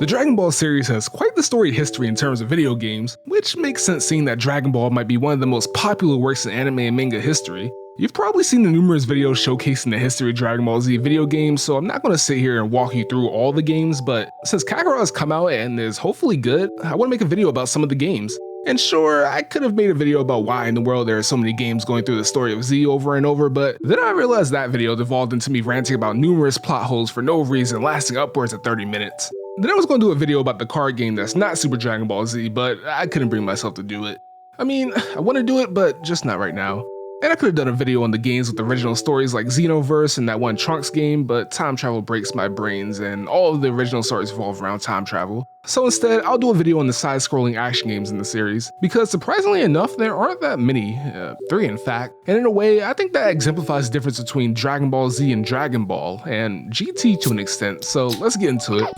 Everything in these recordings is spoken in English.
The Dragon Ball series has quite the storied history in terms of video games, which makes sense seeing that Dragon Ball might be one of the most popular works in anime and manga history. You've probably seen the numerous videos showcasing the history of Dragon Ball Z video games, so I'm not going to sit here and walk you through all the games, but since Kakarot has come out and is hopefully good, I want to make a video about some of the games. And sure, I could have made a video about why in the world there are so many games going through the story of Z over and over, but then I realized that video devolved into me ranting about numerous plot holes for no reason lasting upwards of 30 minutes. Then I was going to do a video about the card game that's not Super Dragon Ball Z, but I couldn't bring myself to do it. I mean, I want to do it, but just not right now. And I could have done a video on the games with original stories like Xenoverse and that one Trunks game, but time travel breaks my brains and all of the original stories revolve around time travel. So instead, I'll do a video on the side-scrolling action games in the series, because surprisingly enough, there aren't that many, 3 in fact, and in a way, I think that exemplifies the difference between Dragon Ball Z and Dragon Ball, and GT to an extent, so let's get into it.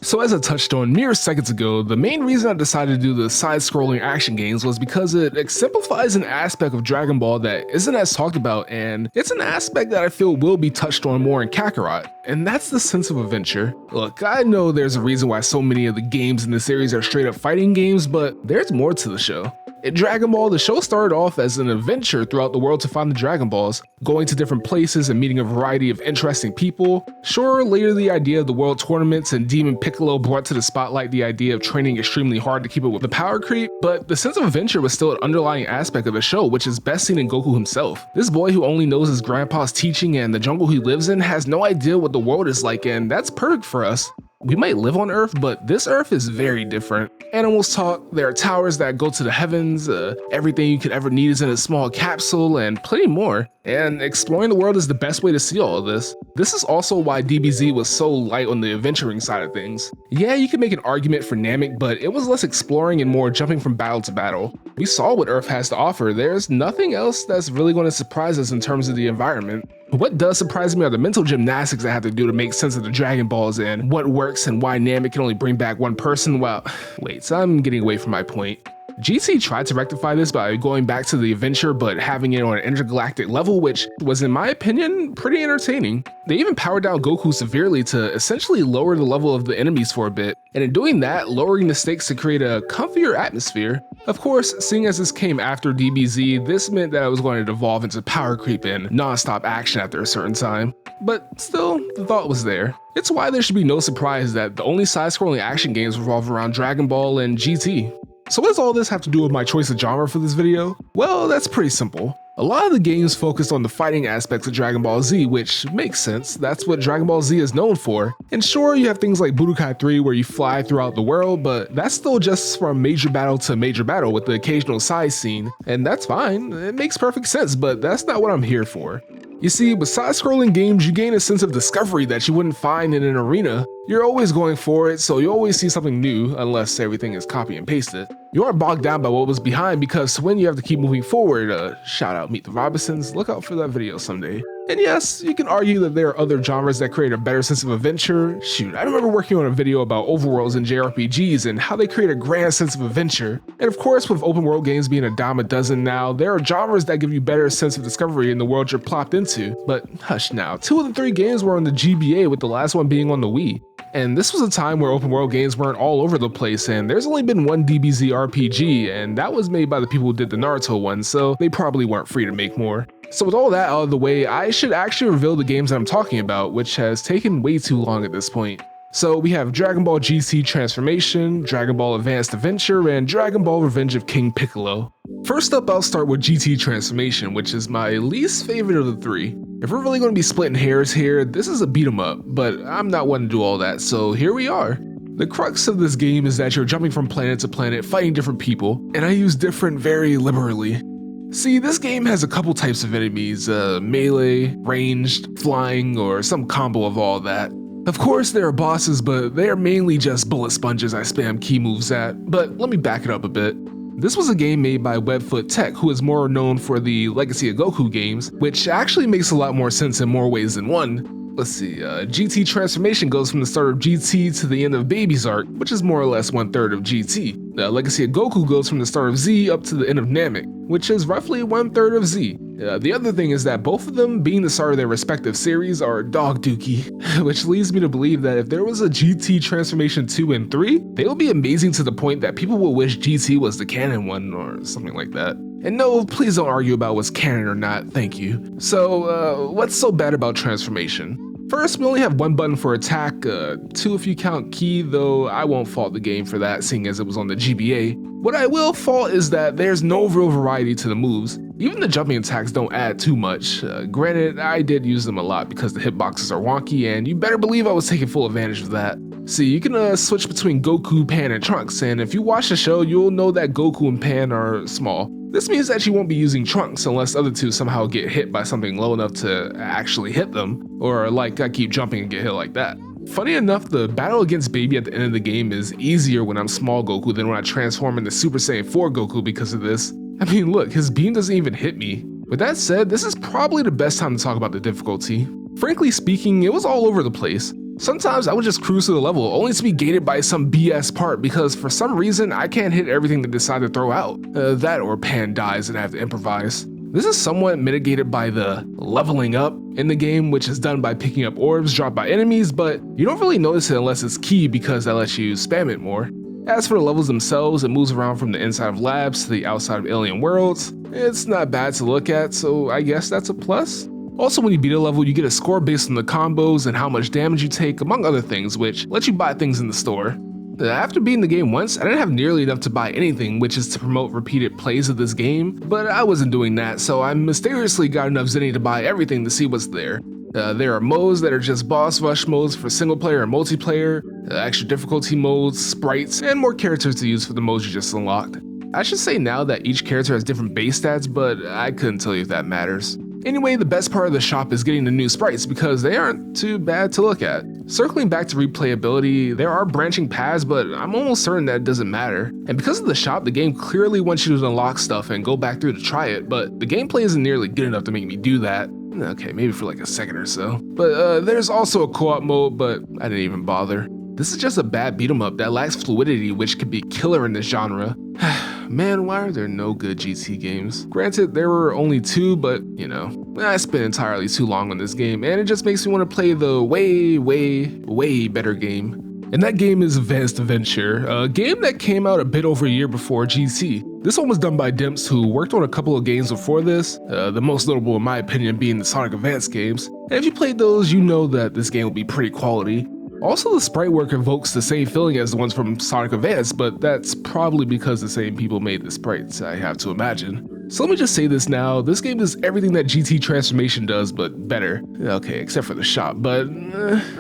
So as I touched on mere seconds ago, the main reason I decided to do the side-scrolling action games was because it exemplifies an aspect of Dragon Ball that isn't as talked about, and it's an aspect that I feel will be touched on more in Kakarot, and that's the sense of adventure. Look, I know there's a reason why so many of the games in the series are straight up fighting games, but there's more to the show. In Dragon Ball, the show started off as an adventure throughout the world to find the Dragon Balls, going to different places and meeting a variety of interesting people. Sure, later the idea of the world tournaments and Demon Piccolo brought to the spotlight the idea of training extremely hard to keep up with the power creep, but the sense of adventure was still an underlying aspect of the show, which is best seen in Goku himself. This boy who only knows his grandpa's teaching and the jungle he lives in has no idea what the world is like, and that's perfect for us. We might live on Earth, but this Earth is very different. Animals talk, there are towers that go to the heavens, everything you could ever need is in a small capsule, and plenty more. And exploring the world is the best way to see all of this. This is also why DBZ was so light on the adventuring side of things. Yeah, you could make an argument for Namek, but it was less exploring and more jumping from battle to battle. We saw what Earth has to offer, there's nothing else that's really going to surprise us in terms of the environment. What does surprise me are the mental gymnastics I have to do to make sense of the Dragon Balls and what works and why Namek can only bring back one person. Well, wait, so I'm getting away from my point. GT tried to rectify this by going back to the adventure but having it on an intergalactic level, which was, in my opinion, pretty entertaining. They even powered down Goku severely to essentially lower the level of the enemies for a bit, and in doing that, lowering the stakes to create a comfier atmosphere. Of course, seeing as this came after DBZ, this meant that I was going to devolve into power creep and non-stop action after a certain time. But still, the thought was there. It's why there should be no surprise that the only side-scrolling action games revolve around Dragon Ball and GT. So what does all this have to do with my choice of genre for this video? Well, that's pretty simple. A lot of the games focused on the fighting aspects of Dragon Ball Z, which makes sense, that's what Dragon Ball Z is known for. And sure, you have things like Budokai 3 where you fly throughout the world, but that's still just from major battle to major battle with the occasional side scene. And that's fine, it makes perfect sense, but that's not what I'm here for. You see, with side-scrolling games, you gain a sense of discovery that you wouldn't find in an arena. You're always going for it, so you always see something new, unless everything is copy and pasted. You aren't bogged down by what was behind because when you have to keep moving forward, shout out Meet the Robinsons, look out for that video someday. And yes, you can argue that there are other genres that create a better sense of adventure. Shoot, I remember working on a video about overworlds in JRPGs and how they create a grand sense of adventure. And of course, with open world games being a dime a dozen now, there are genres that give you better sense of discovery in the world you're plopped into. But hush now, 2 of the 3 games were on the GBA, with the last one being on the Wii. And this was a time where open world games weren't all over the place, and there's only been one DBZ RPG, and that was made by the people who did the Naruto one, so they probably weren't free to make more. So with all that out of the way, I should actually reveal the games that I'm talking about, which has taken way too long at this point. So we have Dragon Ball GT Transformation, Dragon Ball Advanced Adventure, and Dragon Ball Revenge of King Piccolo. First up, I'll start with GT Transformation, which is my least favorite of the 3. If we're really going to be splitting hairs here, this is a beat 'em up, but I'm not one to do all that, so here we are. The crux of this game is that you're jumping from planet to planet, fighting different people, and I use different very liberally. See, this game has a couple types of enemies, melee, ranged, flying, or some combo of all that. Of course there are bosses, but they are mainly just bullet sponges I spam key moves at, but let me back it up a bit. This was a game made by Webfoot Tech, who is more known for the Legacy of Goku games, which actually makes a lot more sense in more ways than one. Let's see, GT transformation goes from the start of GT to the end of Baby's arc, which is more or less 1/3 of GT. The Legacy of Goku goes from the start of Z up to the end of Namek, which is roughly 1/3 of Z. The other thing is that both of them, being the start of their respective series, are dog dookie, which leads me to believe that if there was a GT transformation 2 and 3, they would be amazing to the point that people will wish GT was the canon one or something like that. And no, please don't argue about what's canon or not, thank you. So, what's so bad about transformation? First, we only have one button for attack, 2 if you count Ki, though I won't fault the game for that, seeing as it was on the GBA. What I will fault is that there's no real variety to the moves. Even the jumping attacks don't add too much. Granted, I did use them a lot because the hitboxes are wonky, and you better believe I was taking full advantage of that. See, you can switch between Goku, Pan, and Trunks, and if you watch the show, you'll know that Goku and Pan are small. This means that you won't be using Trunks unless the other two somehow get hit by something low enough to actually hit them, or like I keep jumping and get hit like that. Funny enough, the battle against Baby at the end of the game is easier when I'm small Goku than when I transform into Super Saiyan 4 Goku because of this. I mean, look, his beam doesn't even hit me. With that said, this is probably the best time to talk about the difficulty. Frankly speaking, it was all over the place. Sometimes I would just cruise through the level only to be gated by some BS part because for some reason I can't hit everything they decide to throw out. That or Pan dies and I have to improvise. This is somewhat mitigated by the leveling up in the game, which is done by picking up orbs dropped by enemies, but you don't really notice it unless it's key because that lets you spam it more. As for the levels themselves, it moves around from the inside of labs to the outside of alien worlds. It's not bad to look at, so I guess that's a plus. Also, when you beat a level, you get a score based on the combos and how much damage you take, among other things, which lets you buy things in the store. After beating the game once, I didn't have nearly enough to buy anything, which is to promote repeated plays of this game, but I wasn't doing that, so I mysteriously got enough zenny to buy everything to see what's there. There are modes that are just boss rush modes for single player and multiplayer, extra difficulty modes, sprites, and more characters to use for the modes you just unlocked. I should say now that each character has different base stats, but I couldn't tell you if that matters. Anyway, the best part of the shop is getting the new sprites because they aren't too bad to look at. Circling back to replayability, there are branching paths, but I'm almost certain that it doesn't matter. And because of the shop, the game clearly wants you to unlock stuff and go back through to try it, but the gameplay isn't nearly good enough to make me do that. Okay, maybe for like a second or so. But there's also a co-op mode, but I didn't even bother. This is just a bad beat 'em up that lacks fluidity, which could be killer in this genre. Man, why are there no good GT games? Granted, there were only 2, but you know, I spent entirely too long on this game, and it just makes me want to play the way better game. And that game is Advanced Adventure, a game that came out a bit over a year before GT. This one was done by Dimps, who worked on a couple of games before this, the most notable in my opinion being the Sonic Advance games. And if you played those, you know that this game will be pretty quality. Also, the sprite work evokes the same feeling as the ones from Sonic Advance, but that's probably because the same people made the sprites, I have to imagine. So let me just say this now, this game does everything that GT Transformation does, but better. Okay, except for the shop, but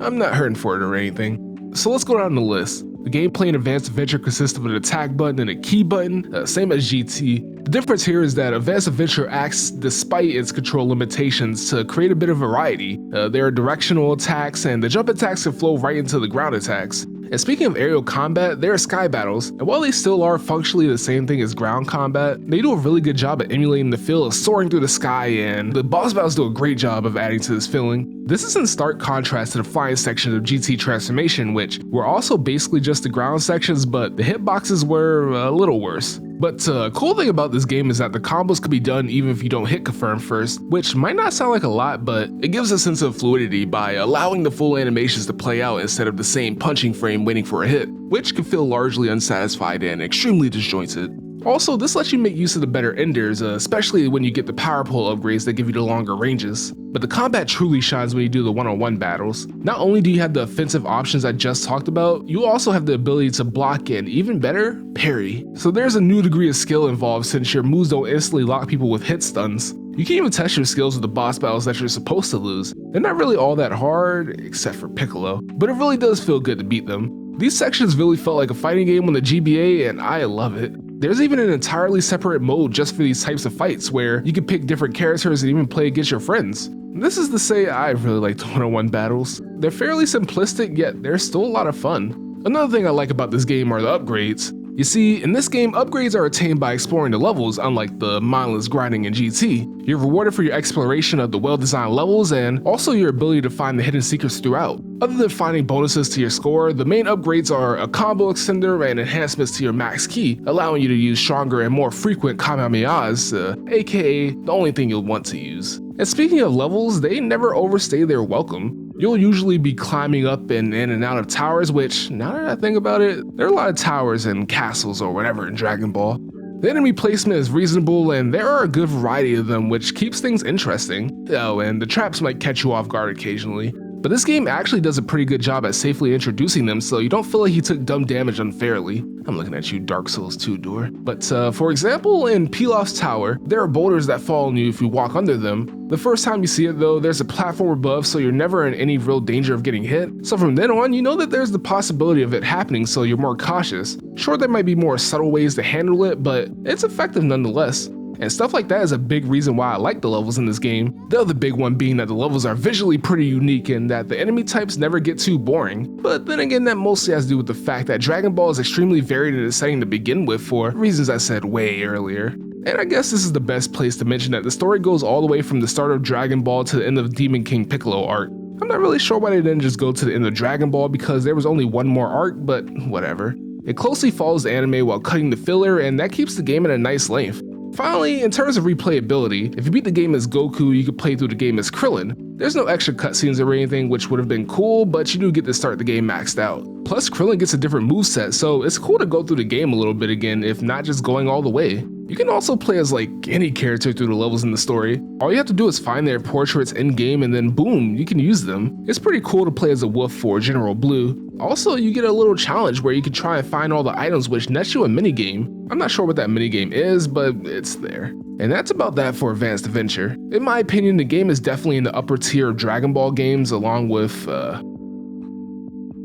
I'm not hurting for it or anything. So let's go down the list. The gameplay in Advanced Adventure consists of an attack button and a key button, same as GT. The difference here is that Advanced Adventure acts despite its control limitations to create a bit of variety. There are directional attacks, and the jump attacks can flow right into the ground attacks. And speaking of aerial combat, there are sky battles, and while they still are functionally the same thing as ground combat, they do a really good job at emulating the feel of soaring through the sky, and the boss battles do a great job of adding to this feeling. This is in stark contrast to the flying section of GT Transformation, which were also basically just the ground sections, but the hitboxes were a little worse. But the cool thing about this game is that the combos could be done even if you don't hit confirm first, which might not sound like a lot, but it gives a sense of fluidity by allowing the full animations to play out instead of the same punching frame waiting for a hit, which can feel largely unsatisfied and extremely disjointed. Also, this lets you make use of the better enders, especially when you get the power pole upgrades that give you the longer ranges. But the combat truly shines when you do the one-on-one battles. Not only do you have the offensive options I just talked about, you also have the ability to block and, even better, parry. So there's a new degree of skill involved since your moves don't instantly lock people with hit stuns. You can even test your skills with the boss battles that you're supposed to lose. They're not really all that hard, except for Piccolo, but it really does feel good to beat them. These sections really felt like a fighting game on the GBA, and I love it. There's even an entirely separate mode just for these types of fights where you can pick different characters and even play against your friends. This is to say I really like the one-on-one battles. They're fairly simplistic, yet they're still a lot of fun. Another thing I like about this game are the upgrades. You see, in this game, upgrades are attained by exploring the levels, unlike the mindless grinding in GT. You're rewarded for your exploration of the well-designed levels and also your ability to find the hidden secrets throughout. Other than finding bonuses to your score, the main upgrades are a combo extender and enhancements to your max ki, allowing you to use stronger and more frequent Kamehamehas, aka the only thing you'll want to use. And speaking of levels, they never overstay their welcome. You'll usually be climbing up and in and out of towers, which, now that I think about it, there are a lot of towers and castles or whatever in Dragon Ball. The enemy placement is reasonable and there are a good variety of them, which keeps things interesting. Oh, and the traps might catch you off guard occasionally. But this game actually does a pretty good job at safely introducing them, so you don't feel like you took dumb damage unfairly. I'm looking at you, Dark Souls 2 Door. But for example, in Pilaf's Tower, there are boulders that fall on you if you walk under them. The first time you see it though, there's a platform above, so you're never in any real danger of getting hit. So from then on, you know that there's the possibility of it happening, so you're more cautious. Sure, there might be more subtle ways to handle it, but it's effective nonetheless. And stuff like that is a big reason why I like the levels in this game. The other big one being that the levels are visually pretty unique and that the enemy types never get too boring. But then again, that mostly has to do with the fact that Dragon Ball is extremely varied in its setting to begin with for reasons I said way earlier. And I guess this is the best place to mention that the story goes all the way from the start of Dragon Ball to the end of Demon King Piccolo arc. I'm not really sure why they didn't just go to the end of Dragon Ball because there was only one more arc, but whatever. It closely follows the anime while cutting the filler, and that keeps the game at a nice length. Finally, in terms of replayability, if you beat the game as Goku, you could play through the game as Krillin. There's no extra cutscenes or anything, which would have been cool, but you do get to start the game maxed out. Plus, Krillin gets a different moveset, so it's cool to go through the game a little bit again, if not just going all the way. You can also play as like any character through the levels in the story. All you have to do is find their portraits in-game and then boom, you can use them. It's pretty cool to play as a wolf for General Blue. Also, you get a little challenge where you can try and find all the items which nets you a minigame. I'm not sure what that minigame is, but it's there. And that's about that for Advanced Adventure. In my opinion, the game is definitely in the upper tier of Dragon Ball games along with,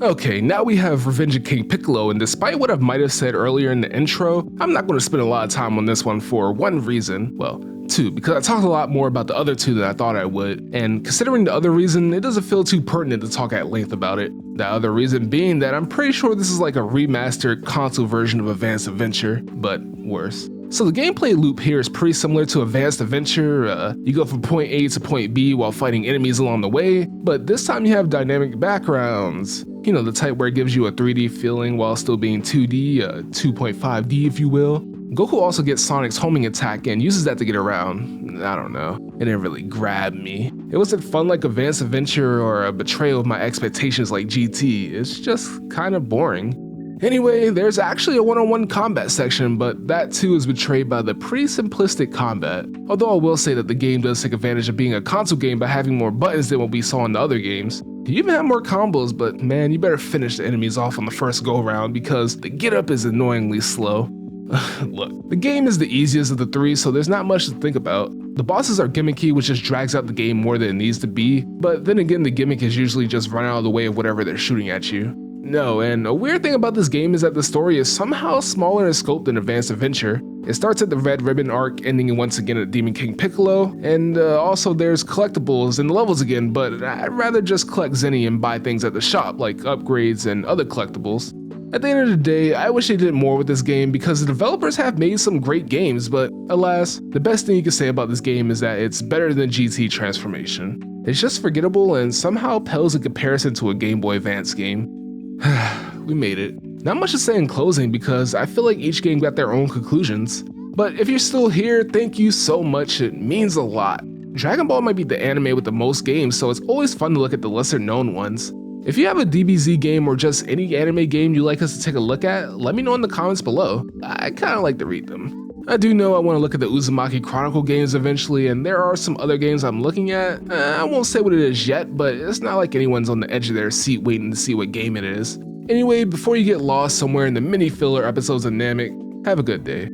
Okay, now we have Revenge of King Piccolo, and despite what I might have said earlier in the intro, I'm not going to spend a lot of time on this one for one reason. Well, two, because I talked a lot more about the other two than I thought I would, and considering the other reason, it doesn't feel too pertinent to talk at length about it. The other reason being that I'm pretty sure this is like a remastered console version of Advanced Adventure, but worse. So the gameplay loop here is pretty similar to Advanced Adventure. You go from point A to point B while fighting enemies along the way, but this time you have dynamic backgrounds. You know, the type where it gives you a 3D feeling while still being 2D, 2.5D if you will. Goku also gets Sonic's homing attack and uses that to get around. I don't know, it didn't really grab me. It wasn't fun like Advanced Adventure or a betrayal of my expectations like GT, it's just kind of boring. Anyway, there's actually a one-on-one combat section, but that too is betrayed by the pretty simplistic combat. Although I will say that the game does take advantage of being a console game by having more buttons than what we saw in the other games. You even have more combos, but man, you better finish the enemies off on the first go-round because the get-up is annoyingly slow. Look, the game is the easiest of the three, so there's not much to think about. The bosses are gimmicky, which just drags out the game more than it needs to be, but then again, the gimmick is usually just run out of the way of whatever they're shooting at you. No, and a weird thing about this game is that the story is somehow smaller in scope than Advanced Adventure. It starts at the Red Ribbon arc, ending once again at Demon King Piccolo, and also there's collectibles and levels again, but I'd rather just collect Zenny and buy things at the shop, like upgrades and other collectibles. At the end of the day, I wish they did more with this game because the developers have made some great games, but alas, the best thing you can say about this game is that it's better than GT Transformation. It's just forgettable and somehow pales in comparison to a Game Boy Advance game. We made it. Not much to say in closing because I feel like each game got their own conclusions. But if you're still here, thank you so much, it means a lot. Dragon Ball might be the anime with the most games, so it's always fun to look at the lesser known ones. If you have a DBZ game or just any anime game you'd like us to take a look at, let me know in the comments below. I kinda like to read them. I do know I want to look at the Uzumaki Chronicle games eventually, and there are some other games I'm looking at. I won't say what it is yet, but it's not like anyone's on the edge of their seat waiting to see what game it is. Anyway, before you get lost somewhere in the mini filler episodes of Namek, have a good day.